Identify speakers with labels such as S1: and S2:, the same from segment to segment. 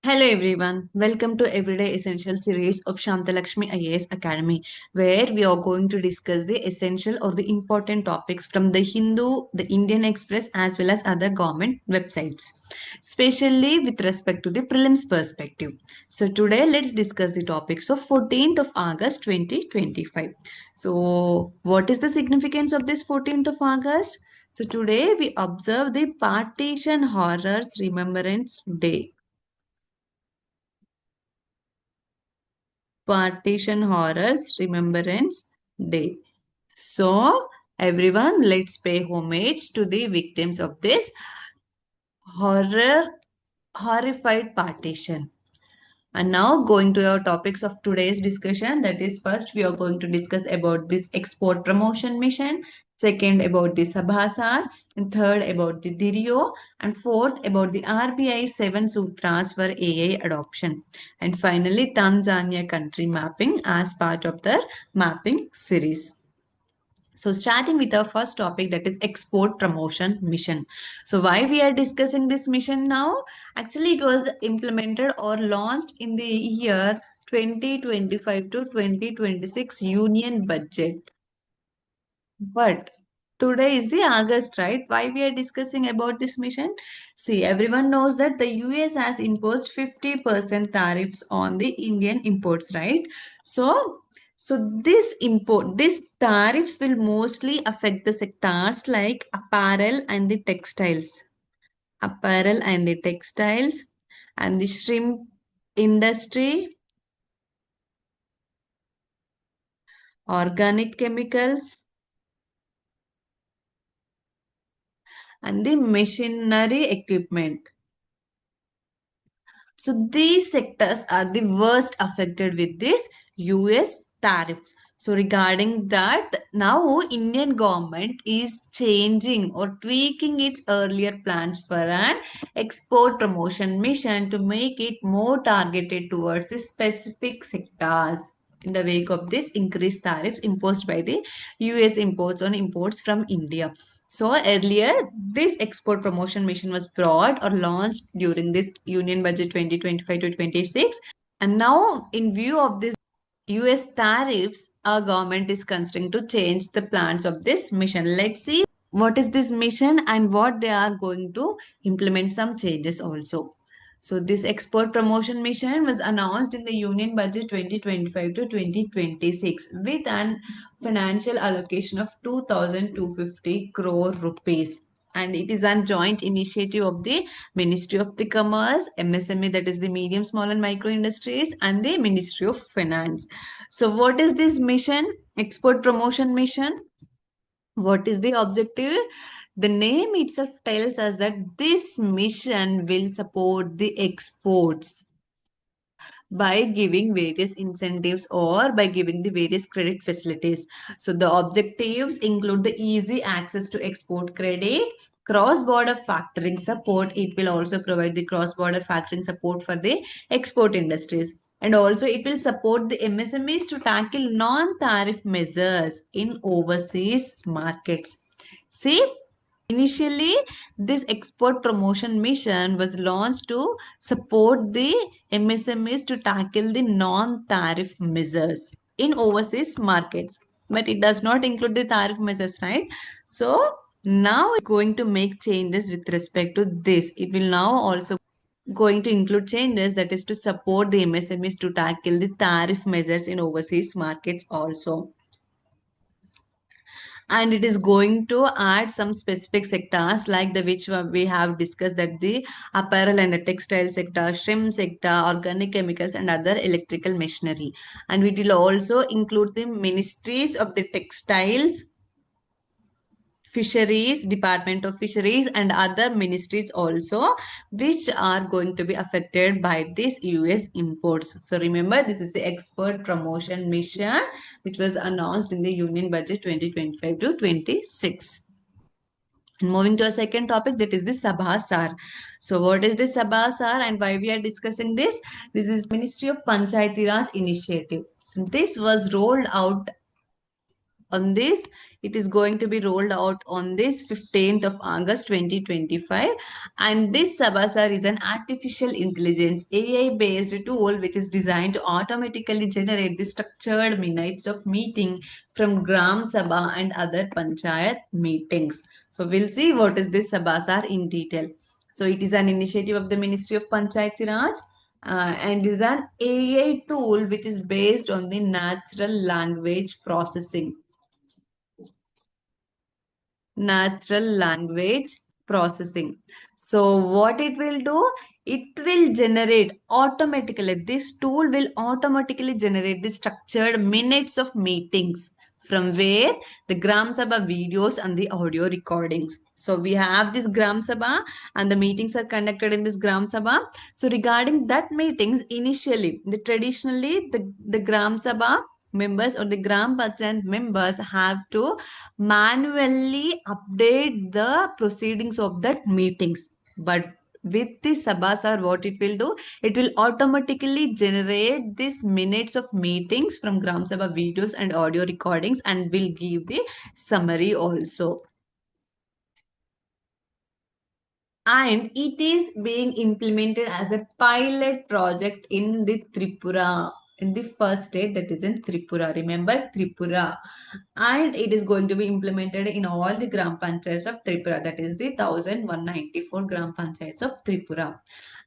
S1: Hello everyone, welcome to Everyday Essential series of Shantha Lakshmi IAS Academy, where we are going to discuss the essential or the important topics from the Hindu, the Indian Express, as well as other government websites, especially with respect to the prelims perspective. So today let's discuss the topics of 14th of August 2025. So what is the significance of this 14th of August? So today we observe the Partition Horrors Remembrance Day. Partition Horrors Remembrance Day. So, everyone, let's pay homage to the victims of this horrified partition. And now going to our topics of today's discussion. That is, first we are going to discuss about this export promotion mission, second about the Sabhasar, and third about the Dirio, and fourth about the RBI 7 Sutras for AI adoption. And finally, Tanzania country mapping as part of the mapping series. So starting with our first topic, that is export promotion mission. So why we are discussing this mission now? Actually, it was implemented or launched in the year 2025 to 2026 union budget. But today is the August, right? Why we are discussing about this mission? See, everyone knows that the US has imposed 50% tariffs on the Indian imports, right? So these tariffs will mostly affect the sectors like apparel and the textiles. Apparel and the textiles and the shrimp industry, organic chemicals, and the machinery equipment. So these sectors are the worst affected with this US tariffs. So regarding that, now Indian government is changing or tweaking its earlier plans for an export promotion mission to make it more targeted towards the specific sectors in the wake of this increased tariffs imposed by the US imports on imports from India. So earlier, this export promotion mission was brought or launched during this Union Budget 2025 to 26. And now, in view of this US tariffs, our government is considering to change the plans of this mission. Let's see what is this mission and what they are going to implement some changes also. So this export promotion mission was announced in the Union Budget 2025 to 2026 with an financial allocation of 2,250 crore rupees. And it is a joint initiative of the Ministry of the Commerce, MSME, that is the medium, small and micro industries, and the Ministry of Finance. So what is this mission? Export promotion mission. What is the objective? The name itself tells us that this mission will support the exports by giving various incentives or by giving the various credit facilities. So the objectives include the easy access to export credit, cross-border factoring support. It will also provide the cross-border factoring support for the export industries. And also it will support the MSMEs to tackle non-tariff measures in overseas markets. See, initially, this export promotion mission was launched to support the MSMEs to tackle the non-tariff measures in overseas markets. But it does not include the tariff measures, right? So now it's going to make changes with respect to this. It will now also going to include changes that is to support the MSMEs to tackle the tariff measures in overseas markets also, and it is going to add some specific sectors like the which we have discussed, that the apparel and the textile sector, shrimp sector, organic chemicals, and other electrical machinery. And it will also include the ministries of the textiles, fisheries, department of fisheries, and other ministries also, which are going to be affected by this US imports. So remember, this is the export promotion mission which was announced in the Union Budget 2025 to 26. And moving to a second topic, that is the Sabhasar. So what is the Sabhasar and why we are discussing this? This is Ministry of Panchayati Raj initiative. This was rolled out on this. It is going to be rolled out on this 15th of August 2025. And this Sabasar is an artificial intelligence AI based tool which is designed to automatically generate the structured minutes of meeting from Gram Sabha and other Panchayat meetings. So we'll see what is this Sabasar in detail. So it is an initiative of the Ministry of Panchayati Raj and is an AI tool which is based on the natural language processing. Natural language processing. So what it will do? It will generate automatically. This tool will automatically generate the structured minutes of meetings from where the Gram Sabha videos and the audio recordings. So we have this Gram Sabha and the meetings are conducted in this Gram Sabha. So regarding that meetings, initially, the Gram Sabha members or the Gram Panchayat members have to manually update the proceedings of that meetings. But with the Sabasar, what it will do, it will automatically generate these minutes of meetings from Gram Sabha videos and audio recordings and will give the summary also. And it is being implemented as a pilot project in the Tripura, in the first state, that is in Tripura. Remember Tripura. And it is going to be implemented in all the Gram Panchayats of Tripura, that is the 1194 Gram Panchayats of Tripura.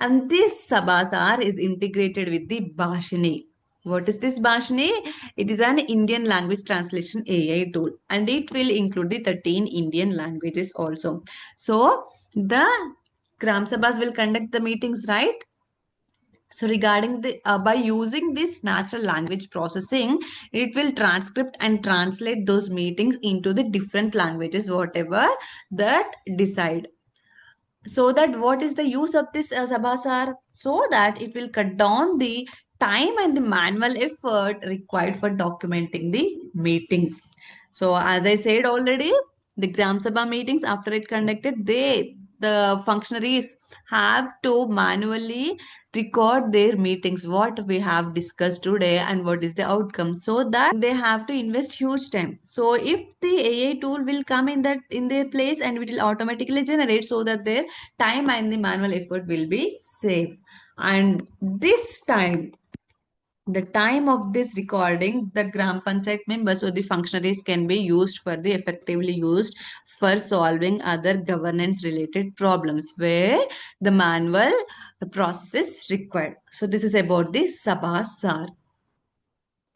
S1: And this Sabasar is integrated with the Bhashini. What is this Bhashini? It is an Indian language translation AI tool and it will include the 13 Indian languages also. So the Gram Sabhas will conduct the meetings, right? So regarding the by using this natural language processing, it will transcript and translate those meetings into the different languages, whatever that decide. So that what is the use of this Sabhasar? So that it will cut down the time and the manual effort required for documenting the meetings. So as I said already, the Gram Sabha meetings after it conducted, the functionaries have to manually record their meetings, what we have discussed today and what is the outcome, so that they have to invest huge time. So if the AI tool will come in that in their place and it will automatically generate, so that their time and the manual effort will be saved. And this time, the time of this recording, the Gram Panchayat members or the functionaries can be used for the effectively used for solving other governance related problems where the manual process is required. So this is about the Sabasar.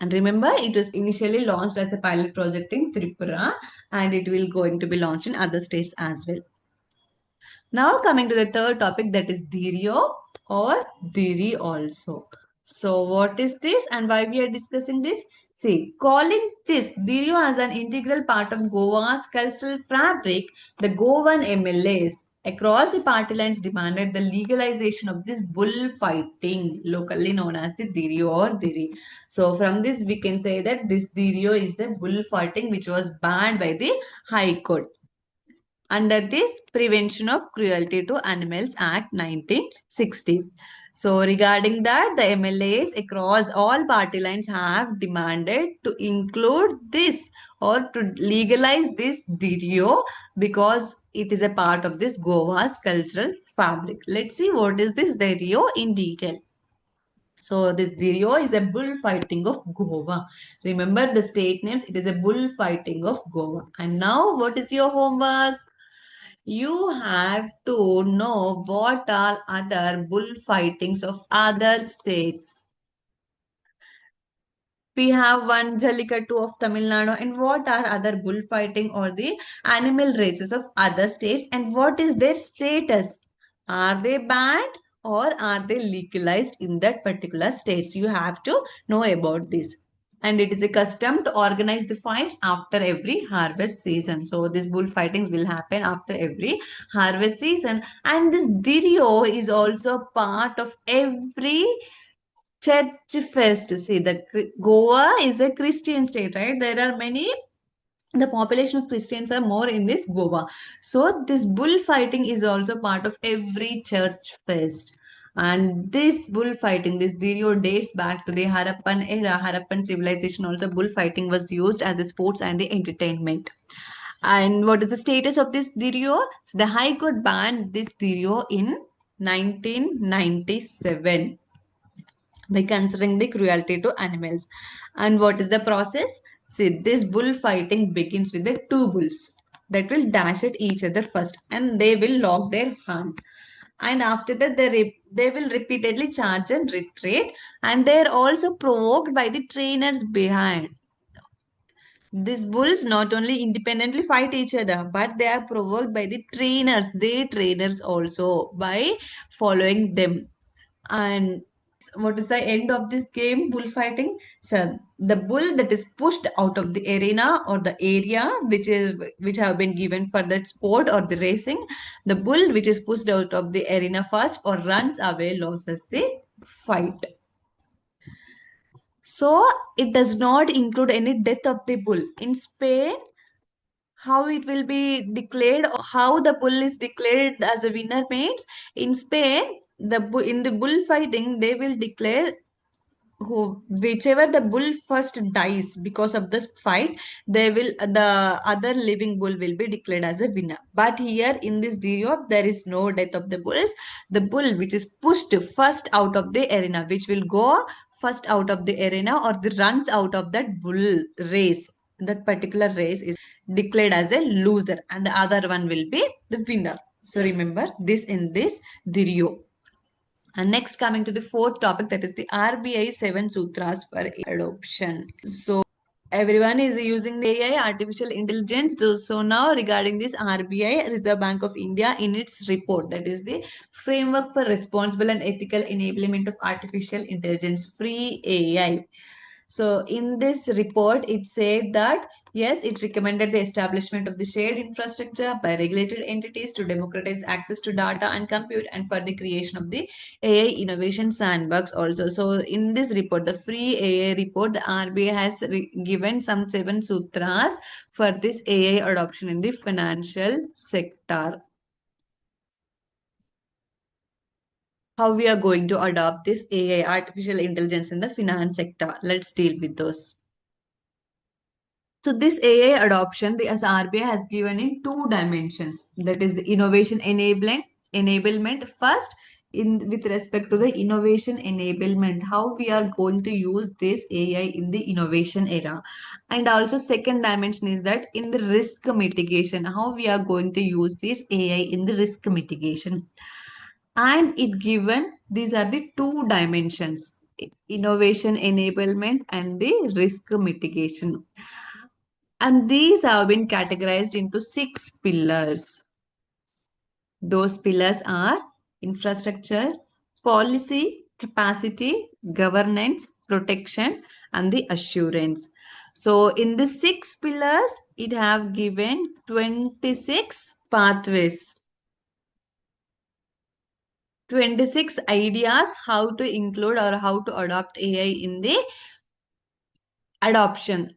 S1: And remember, it was initially launched as a pilot project in Tripura and it will going to be launched in other states as well. Now coming to the third topic, that is Dhirio or Dhiri also. So what is this and why we are discussing this? See, calling this Dhirio as an integral part of Goa's cultural fabric, the Goan MLAs across the party lines demanded the legalization of this bullfighting, locally known as the Dhirio or Dhiri. So from this we can say that this Dhirio is the bullfighting which was banned by the High Court under this Prevention of Cruelty to Animals Act 1960. So regarding that, the MLAs across all party lines have demanded to include this or to legalize this Dhirio because it is a part of this Goa's cultural fabric. Let's see what is this Dhirio in detail. So this Dhirio is a bullfighting of Goa. Remember the state names, it is a bullfighting of Goa. And now what is your homework? You have to know what are other bullfightings of other states. We have one Jallikattu of Tamil Nadu. And what are other bullfighting or the animal races of other states? And what is their status? Are they banned or are they legalized in that particular states? You have to know about this. And it is a custom to organize the fights after every harvest season. So these bullfightings will happen after every harvest season. And this Dirio is also part of every church fest. See, Goa is a Christian state, right? There are many, the population of Christians are more in this Goa. So this bullfighting is also part of every church fest. And this bullfighting, this video dates back to the Harappan era. Harappan civilization also bullfighting was used as a sports and the entertainment. And what is the status of this video? So the High Court banned this video in 1997 by considering the cruelty to animals. And what is the process? See, this bullfighting begins with the two bulls that will dash at each other first, and they will lock their hands. And after that, they will repeatedly charge and retreat, and they are also provoked by the trainers behind. These bulls not only independently fight each other, but they are provoked by the trainers, their trainers also, by following them. And what is the end of this game, bullfighting? So the bull that is pushed out of the arena or the area which have been given for that sport or the racing, the bull which is pushed out of the arena first or runs away loses the fight. So it does not include any death of the bull. In Spain, how it will be declared, or how the bull is declared as a winner means, in Spain, in the bullfighting, they will declare whichever the bull first dies because of this fight, the other living bull will be declared as a winner. But here in this video, there is no death of the bulls. The bull which is pushed first out of the arena, which will go first out of the arena or the runs out of that bull race, that particular race is declared as a loser, and the other one will be the winner. So remember this in this video. And next, coming to the fourth topic, that is the RBI 7 Sutras for adoption. So everyone is using the AI, artificial intelligence. So now regarding this, RBI, Reserve Bank of India, in its report, that is the Framework for Responsible and Ethical Enablement of Artificial Intelligence, Free AI. So in this report, it said that yes, it recommended the establishment of the shared infrastructure by regulated entities to democratize access to data and compute, and for the creation of the AI innovation sandbox also. So in this report, the free AI report, the RBI has given some 7 sutras for this AI adoption in the financial sector. How we are going to adopt this AI, artificial intelligence, in the finance sector. Let's deal with those. So this AI adoption, the RBI has given in two dimensions. That is the innovation enablement. First, in with respect to the innovation enablement, how we are going to use this AI in the innovation era. And also second dimension is that in the risk mitigation, how we are going to use this AI in the risk mitigation. And it given, these are the two dimensions, innovation enablement and the risk mitigation. And these have been categorized into 6 pillars. Those pillars are infrastructure, policy, capacity, governance, protection, and the assurance. So in the 6 pillars, it have given 26 pathways, 26 ideas how to include or how to adopt AI in the adoption.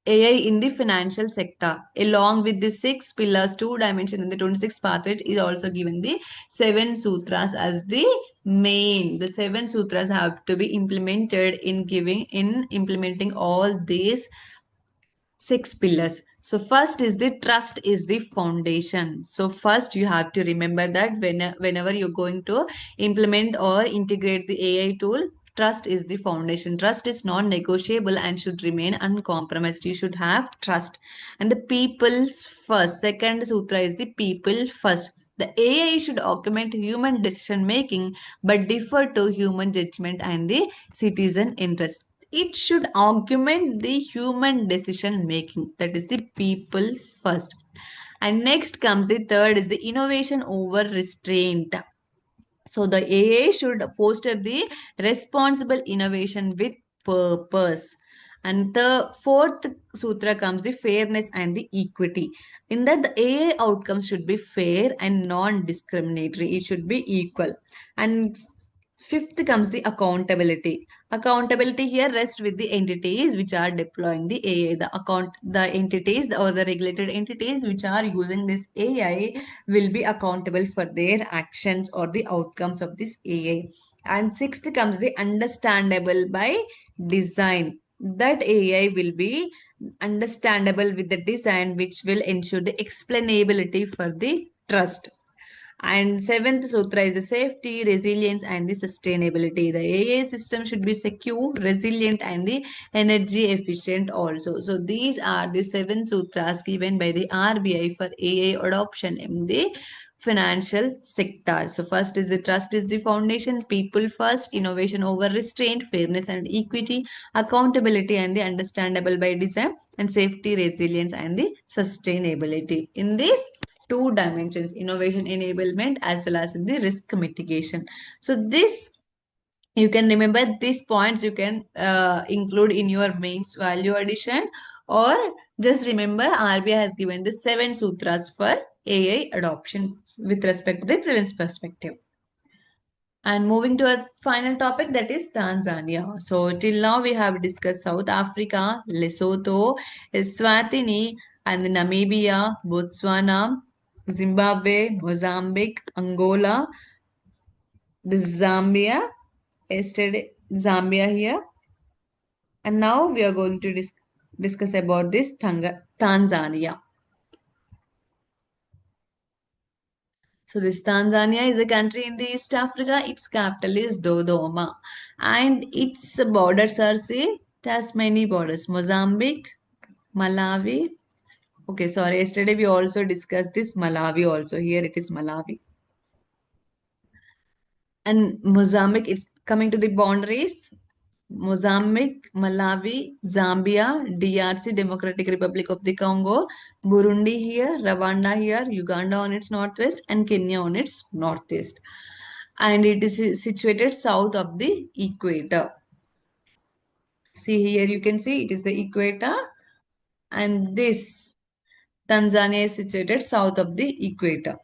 S1: AI in the financial sector, along with the 6 pillars, 2 dimension, and the 26 pathways, is also given the 7 sutras as the main. The 7 sutras have to be implemented in implementing all these 6 pillars. So first is the trust is the foundation. So first you have to remember that whenever you're going to implement or integrate the AI tool, trust is the foundation. Trust is non-negotiable and should remain uncompromised. You should have trust. And the people's first. Second sutra is the people first. The AI should augment human decision making but defer to human judgment and the citizen interest. It should augment the human decision making, that is the people first. And next comes the third is the innovation over restraint. So the AA should foster the responsible innovation with purpose. And the fourth sutra comes the fairness and the equity. In that, the AA outcomes should be fair and non-discriminatory. It should be equal. And Fifth comes the accountability. Accountability here rests with the entities which are deploying the AI. The entities or the regulated entities which are using this AI will be accountable for their actions or the outcomes of this AI. And sixth comes the understandable by design. That AI will be understandable with the design which will ensure the explainability for the trust. And seventh sutra is the safety, resilience, and the sustainability. The AA system should be secure, resilient, and the energy efficient also. So these are the seven sutras given by the RBI for AA adoption in the financial sector. So first is the trust is the foundation, people first, innovation over restraint, fairness and equity, accountability and the understandable by design, and safety, resilience, and the sustainability. In this two dimensions, innovation enablement as well as the risk mitigation. So this you can remember these points, you can include in your mains value addition, or just remember RBI has given the seven sutras for AI adoption with respect to the prevalence perspective. And moving to a final topic, that is Tanzania. So till now we have discussed South Africa, Lesotho, Eswatini, and Namibia, Botswana, Zimbabwe, Mozambique, Angola, the Zambia, yesterday Zambia here. And now we are going to discuss about this Tanzania. So this Tanzania is a country in the East Africa. Its capital is Dodoma. And its borders are, see, it has many borders. Mozambique, Malawi. Okay, sorry. Yesterday we also discussed this Malawi also. Here it is Malawi. And Mozambique, it's coming to the boundaries. Mozambique, Malawi, Zambia, DRC, Democratic Republic of the Congo, Burundi here, Rwanda here, Uganda on its northwest, and Kenya on its northeast. And it is situated south of the equator. See here, you can see it is the equator, and this Tanzania is situated south of the equator.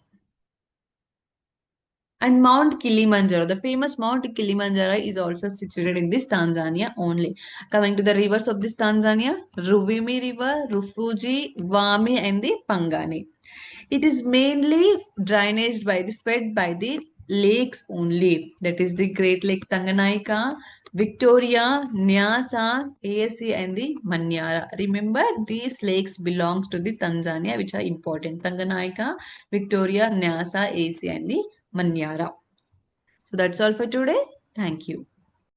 S1: And Mount Kilimanjaro, the famous Mount Kilimanjaro is also situated in this Tanzania only. Coming to the rivers of this Tanzania, Ruvimi River, Rufuji, Wami and the Pangani. It is mainly drainaged by fed by the lakes only. That is the Great Lake Tanganyika, Victoria, Nyasa, ASC and the Manyara. Remember, these lakes belongs to the Tanzania which are important. Tanganyika, Victoria, Nyasa, ASC and the Manyara. So that's all for today. Thank you.